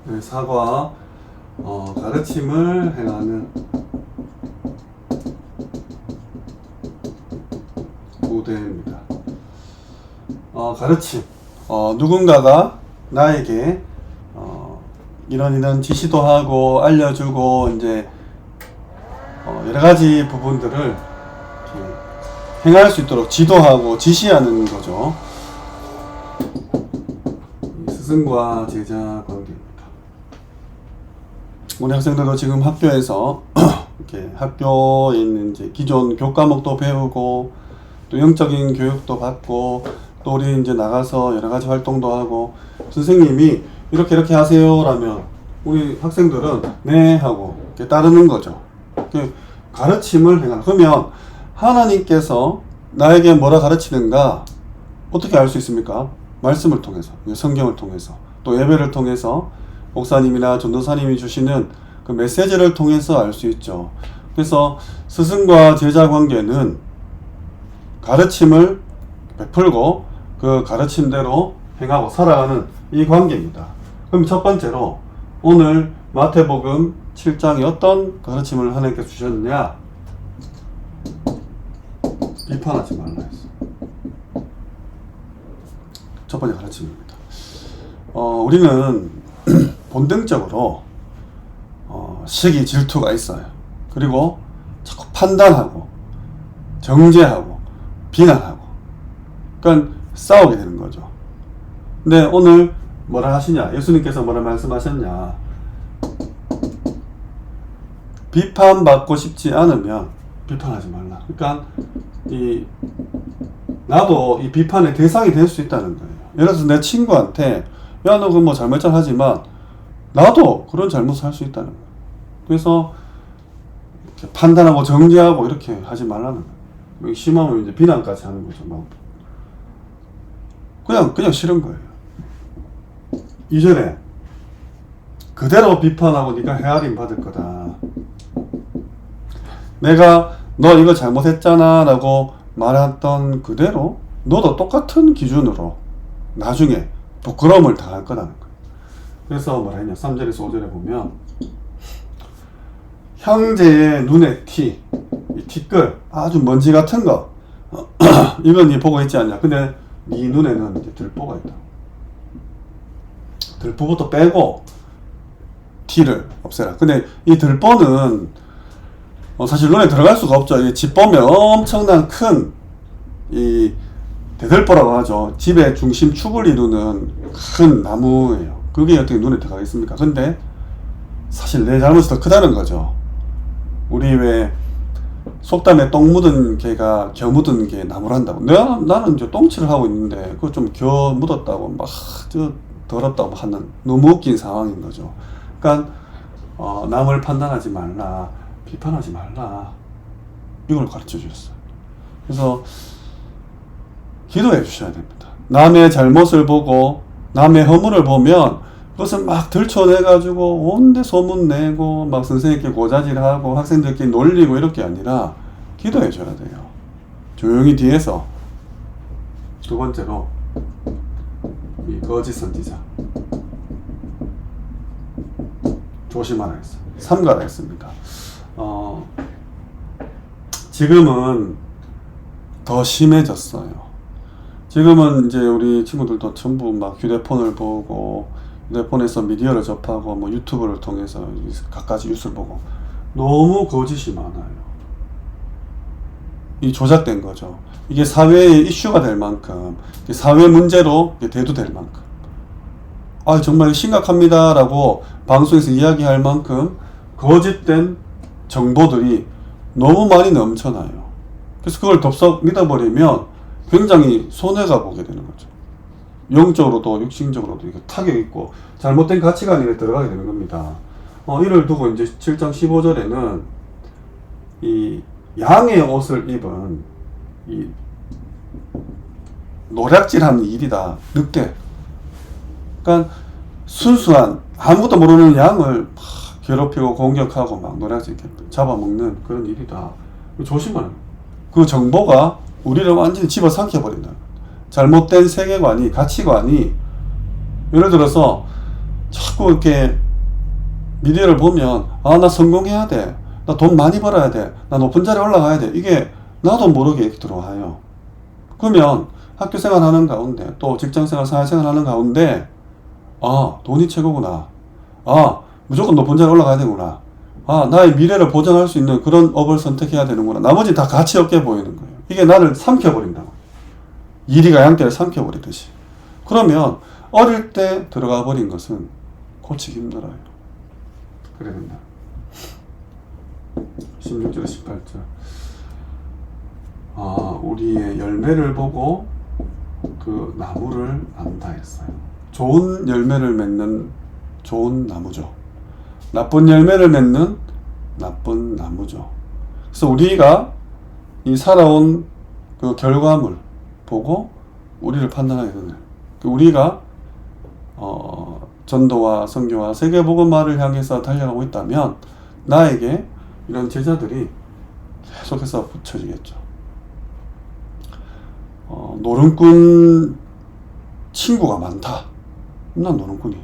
의사과 가르침을 행하는 무대입니다. 가르침. 누군가가 나에게 이런 지시도 하고 알려주고 이제 여러 가지 부분들을 이렇게 행할 수 있도록 지도하고 지시하는 거죠. 스승과 제자 관계입니다. 우리 학생들도 지금 학교에서 이렇게 학교에 있는 이제 기존 교과목도 배우고 또 영적인 교육도 받고 또 우리 이제 나가서 여러 가지 활동도 하고 선생님이 이렇게 하세요 라면 우리 학생들은 네 하고 이렇게 따르는 거죠. 가르침을 행하는. 그러면 하나님께서 나에게 뭐라 가르치는가 어떻게 알 수 있습니까? 말씀을 통해서, 성경을 통해서, 또 예배를 통해서 목사님이나 전도사님이 주시는 그 메시지를 통해서 알 수 있죠. 그래서 스승과 제자 관계는 가르침을 베풀고 그 가르침대로 행하고 살아가는 이 관계입니다. 그럼 첫 번째로 오늘 마태복음 7장에 어떤 가르침을 하나님께서 주셨느냐? 비판하지 말라 했어. 첫 번째 가르침입니다. 우리는 본능적으로 시기 질투가 있어요. 그리고 자꾸 판단하고 정죄하고 비난하고 그러니까 싸우게 되는 거죠. 근데 오늘 뭐라 하시냐? 예수님께서 뭐라 말씀하셨냐? 비판받고 싶지 않으면 비판하지 말라. 그러니까 나도 이 비판의 대상이 될 수 있다는 거예요. 예를 들어서 내 친구한테 야, 너 그 뭐 잘못잘 하지만 나도 그런 잘못을 할 수 있다는 거예요. 그래서 이렇게 판단하고 정죄하고 이렇게 하지 말라는 거예요. 심하면 이제 비난까지 하는 거죠. 막 그냥 싫은 거예요. 2절에 그대로 비판하고 네가 헤아림 받을 거다. 내가 너 이거 잘못했잖아 라고 말했던 그대로 너도 똑같은 기준으로 나중에 부끄러움을 당할 거라는 거예요. 그래서 뭐라 했냐? 3절에서 5절에 보면 형제의 눈에 티, 이 티끌, 아주 먼지 같은 거 이건 니 보고 있지 않냐? 근데 네 눈에는 이제 들보가 있다. 들보부터 빼고 티를 없애라. 근데 이 들보는 사실 눈에 들어갈 수가 없죠. 이 집 보면 엄청난 큰 이 대들보라고 하죠. 집의 중심 축을 이루는 큰 나무예요. 그게 어떻게 눈에 들어가겠습니까? 근데 사실 내 잘못이 더 크다는 거죠. 우리 왜 속담에 똥 묻은 개가 겨 묻은 게 나무란다고. 나는 이제 똥칠을 하고 있는데 그거 좀 겨 묻었다고 막 더럽다고 하는 너무 웃긴 상황인 거죠. 그러니까 남을 판단하지 말라, 비판하지 말라, 이걸 가르쳐 주셨어요. 그래서 기도해 주셔야 됩니다. 남의 잘못을 보고 남의 허물을 보면 그것을 막 들춰내가지고 온데 소문내고 막 선생님께 고자질하고 학생들끼리 놀리고 이렇게 아니라 기도해 줘야 돼요. 조용히 뒤에서. 두 번째로 이 거짓 선지자 조심하라 했어요. 삼가라 했습니다. 지금은 더 심해졌어요. 지금은 이제 우리 친구들도 전부 막 휴대폰을 보고 휴대폰에서 미디어를 접하고 뭐 유튜브를 통해서 갖가지 뉴스를 보고 너무 거짓이 많아요. 이 조작된 거죠. 이게 사회의 이슈가 될 만큼 사회 문제로 대두될 만큼 정말 심각합니다 라고 방송에서 이야기할 만큼 거짓된 정보들이 너무 많이 넘쳐나요. 그래서 그걸 덥석 믿어버리면 굉장히 손해가 보게 되는 거죠. 영적으로도 육신적으로도 이게 타격이 있고 잘못된 가치관에 들어가게 되는 겁니다. 이를 두고 이제 7장 15절에는 이 양의 옷을 입은 이 노략질하는 일이다. 늑대. 그러니까 순수한 아무것도 모르는 양을 막 괴롭히고 공격하고 막 노략질 잡아먹는 그런 일이다. 조심하는 거예요. 그 정보가 우리를 완전히 집어삼켜버린다. 잘못된 세계관이, 가치관이, 예를 들어서 자꾸 이렇게 미래를 보면 나 성공해야 돼, 나 돈 많이 벌어야 돼, 나 높은 자리에 올라가야 돼, 이게 나도 모르게 이렇게 들어와요. 그러면 학교 생활하는 가운데 또 직장생활 사회생활 하는 가운데 돈이 최고구나, 무조건 높은 자리에 올라가야 되구나, 나의 미래를 보장할 수 있는 그런 업을 선택해야 되는구나, 나머지 다 가치 없게 보이는 거예요. 이게 나를 삼켜버린다고. 이리가 양떼를 삼켜버리듯이. 그러면 어릴 때 들어가 버린 것은 고치기 힘들어요. 그래야 된다. 16절 18절. 우리의 열매를 보고 그 나무를 안다 했어요. 좋은 열매를 맺는 좋은 나무죠. 나쁜 열매를 맺는 나쁜 나무죠. 그래서 우리가 이 살아온 그 결과물 보고 우리를 판단하게 되는, 우리가 전도와 선교와 세계복음화를 향해서 달려가고 있다면 나에게 이런 제자들이 계속해서 붙여지겠죠. 노름꾼 친구가 많다. 난 노름꾼이.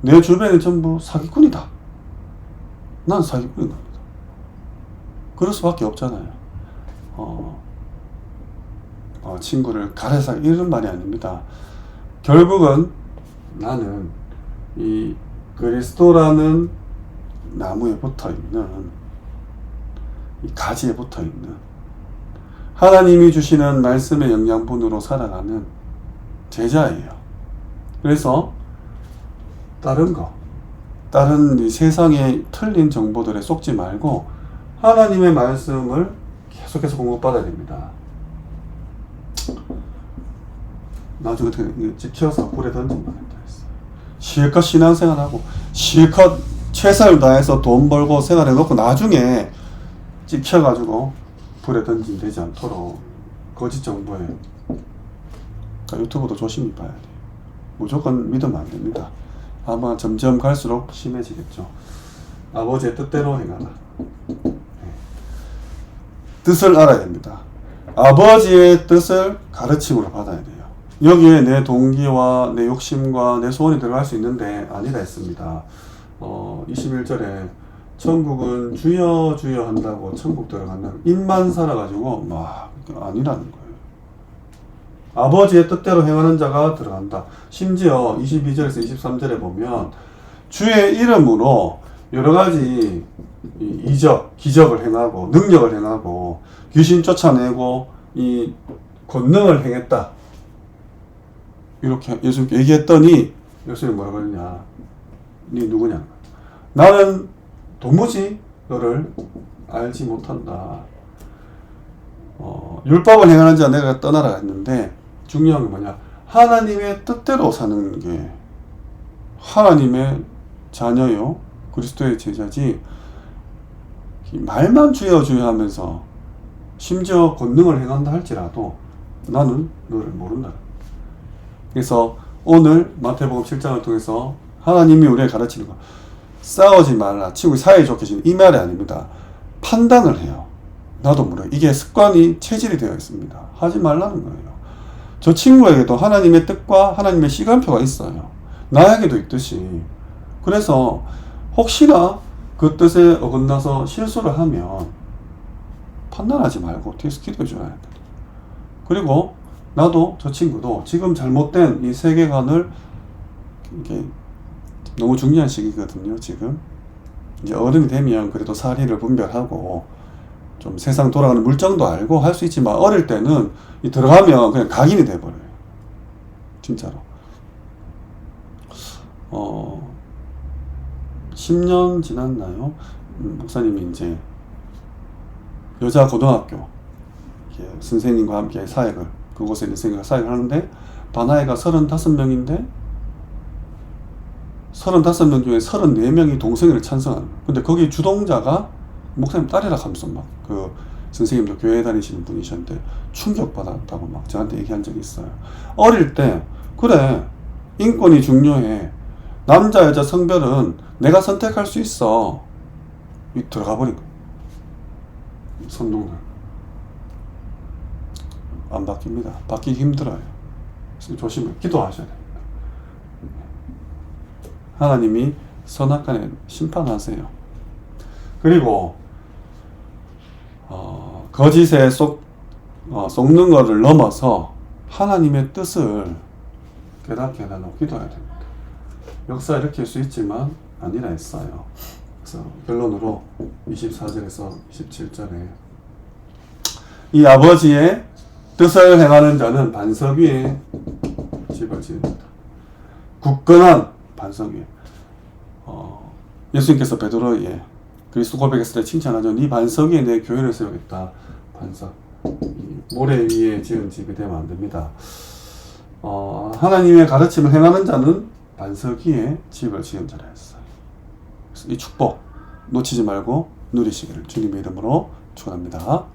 내 주변에 전부 사기꾼이다. 난 사기꾼인 겁니다. 그럴 수밖에 없잖아요. 친구를 가래사 이런 말이 아닙니다. 결국은 나는 이 그리스도라는 나무에 붙어있는, 이 가지에 붙어있는 하나님이 주시는 말씀의 영양분으로 살아가는 제자예요. 그래서 다른 이 세상의 틀린 정보들에 속지 말고 하나님의 말씀을 계속해서 공급받아야 됩니다. 나중에 어떻게 찍혀서 불에 던진다 했어요. 실컷 신앙생활하고 실컷 최선을 다해서 돈 벌고 생활해놓고 나중에 찍혀가지고 불에 던진되지 않도록 거짓 정보에, 그러니까 유튜브도 조심히 봐야 돼요. 무조건 믿으면 안 됩니다. 아마 점점 갈수록 심해지겠죠. 아버지의 뜻대로 행하라. 뜻을 알아야 됩니다. 아버지의 뜻을 가르침으로 받아야 돼요. 여기에 내 동기와 내 욕심과 내 소원이 들어갈 수 있는데 아니라 했습니다. 21절에 천국은 주여 주여 한다고 천국 들어가면 입만 살아가지고 막 아니라는 거예요. 아버지의 뜻대로 행하는 자가 들어간다. 심지어 22절에서 23절에 보면 주의 이름으로 여러 가지 이적, 기적을 행하고 능력을 행하고 귀신 쫓아내고 이 권능을 행했다. 이렇게 예수님께 얘기했더니 예수님이 뭐라고 했냐? 네 누구냐? 나는 도무지 너를 알지 못한다. 율법을 행하는 자 내가 떠나라 했는데 중요한 게 뭐냐? 하나님의 뜻대로 사는 게 하나님의 자녀요, 그리스도의 제자지, 말만 주여 주여 하면서 심지어 권능을 행한다 할지라도 나는 너를 모른다. 그래서 오늘 마태복음 7장을 통해서 하나님이 우리에게 가르치는 거, 싸우지 말라, 친구 사이좋게 지내, 이 말이 아닙니다. 판단을 해요. 나도 모르게 이게 습관이 체질이 되어 있습니다. 하지 말라는 거예요. 저 친구에게도 하나님의 뜻과 하나님의 시간표가 있어요. 나에게도 있듯이. 그래서 혹시나 그 뜻에 어긋나서 실수를 하면 판단하지 말고 뒤에서 기도해 줘야 합니다. 그리고 나도 저 친구도 지금 잘못된 이 세계관을, 이게 너무 중요한 시기거든요. 지금 이제 어른이 되면 그래도 사리를 분별하고 좀 세상 돌아가는 물정도 알고 할 수 있지만 어릴 때는 이 들어가면 그냥 각인이 돼버려요. 진짜로. 10년 지났나요? 목사님이 이제 여자 고등학교 선생님과 함께 사역을, 그곳에 선생님과 사역을 하는데 반나이가 35명인데 35명 중에 34명이 동성애를 찬성하는. 근데 거기 주동자가 목사님 딸이라 하면서 막 그 선생님도 교회 다니시는 분이셨는데 충격받았다고 막 저한테 얘기한 적이 있어요. 어릴 때 그래, 인권이 중요해, 남자 여자 성별은 내가 선택할 수 있어, 이 들어가 버린 거예요. 선동들 안 바뀝니다. 바뀌기 힘들어요. 조심해, 기도하셔야 됩니다. 하나님이 선악간에 심판하세요. 그리고 거짓에 속는 것을 넘어서 하나님의 뜻을 깨닫게 해달라고 기도해야 됩니다. 역사 일으킬 수 있지만 아니라 했어요. 그래서 결론으로 24절에서 27절에 이 아버지의 뜻을 행하는 자는 반석 위에 집을 지읍니다. 굳건한 반석 위에. 예수님께서 베드로에게 그리스도 고백했을 때 칭찬하죠. 네 반석 위에 내 교회를 세우겠다. 반석. 모래 위에 지은 집이 되면 안 됩니다. 하나님의 가르침을 행하는 자는 반석 위에 집을 지은 자라 했어요. 이 축복 놓치지 말고 누리시기를 주님의 이름으로 축원합니다.